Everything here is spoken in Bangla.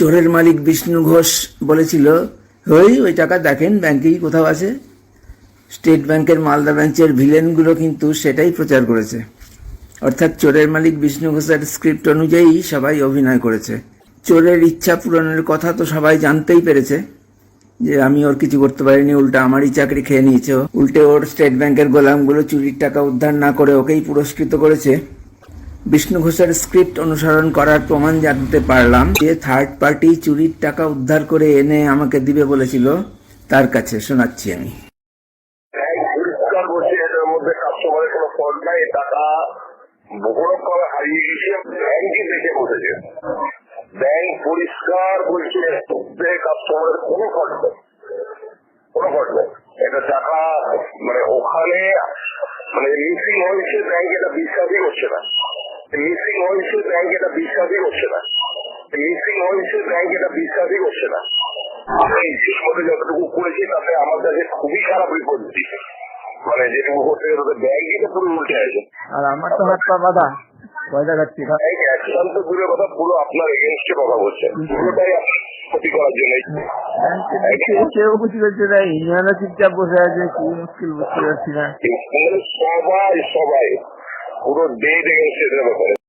চোরের মালিক বিষ্ণু ঘোষ বলেছিল, ওই টাকা দেখেন ব্যাংকেই কোথাও আছে। স্টেট ব্যাংকের মালদা ব্রাঞ্চের ভিলেনগুলো কিন্তু সেটাই প্রচার করেছে। অর্থাৎ চোরের মালিক বিষ্ণু ঘোষের স্ক্রিপ্ট অনুযায়ী সবাই অভিনয় করেছে। চোরের ইচ্ছা পূরণের কথা তো সবাই জানতেই পেরেছে যে আমি ওর কিছু করতে পারিনি, উল্টা আমারই চাকরি খেয়ে নিয়েছে। উল্টে ওর স্টেট ব্যাংকের গোলামগুলো চুরির টাকা উদ্ধার না করে ওকেই পুরস্কৃত করেছে। বিষ্ণু ঘোষের স্ক্রিপ্ট অনুসরণ করার প্রমাণ জানতে পারলাম যে থার্ড পার্টি চুরির টাকা উদ্ধার করে এনে আমাকে দিবে বলেছিল, তার কাছে শোনাচ্ছি আমি। এটার মধ্যে কাস্টমারের কোনো ফল্ট নাই, টাকা বহুরকম হারিয়ে গেছে, ব্যাংকে দেখে বসেছে, ব্যাংক পরিষ্কার বলছে কাস্টমারের কোনো ফল্ট নেই, কোনো ফল্ট নেই। এটা টাকা মানে ওখানে মানে মিসিং হয়েছে, ব্যাংক এটা বিশ্বাসই করছে না, মিসিং হয়েছে ব্যাংক এটা বিশ্বাসই করছে না, মিসিং হয়েছে ব্যাংক এটা বিশ্বাসই করছে না। আমি শেষ মধ্যে যতটুকু করেছি তাতে আমার কাছে খুবই খারাপ রিপোর্ট দিচ্ছে, মানে যেটুকু করতে গেলে ব্যাংক এটা পুরো উল্টে আছে। আর আমার তো হাত পা বাঁধা, ভয় দেখাচ্ছি অ্যাকশন তো দূরের কথা, পুরো আপনার এগেনস্টে কথা বলছেন, পুরোটাই ক্ষতি করার জন্য। কেউ বুঝতে পারছে না, ইউনিয়নও চুপচাপ বসে আছে, কি মুশকিল বুঝতে পারছি না। সবাই পুরো ডেট এগেনস্টে ব্যাপারে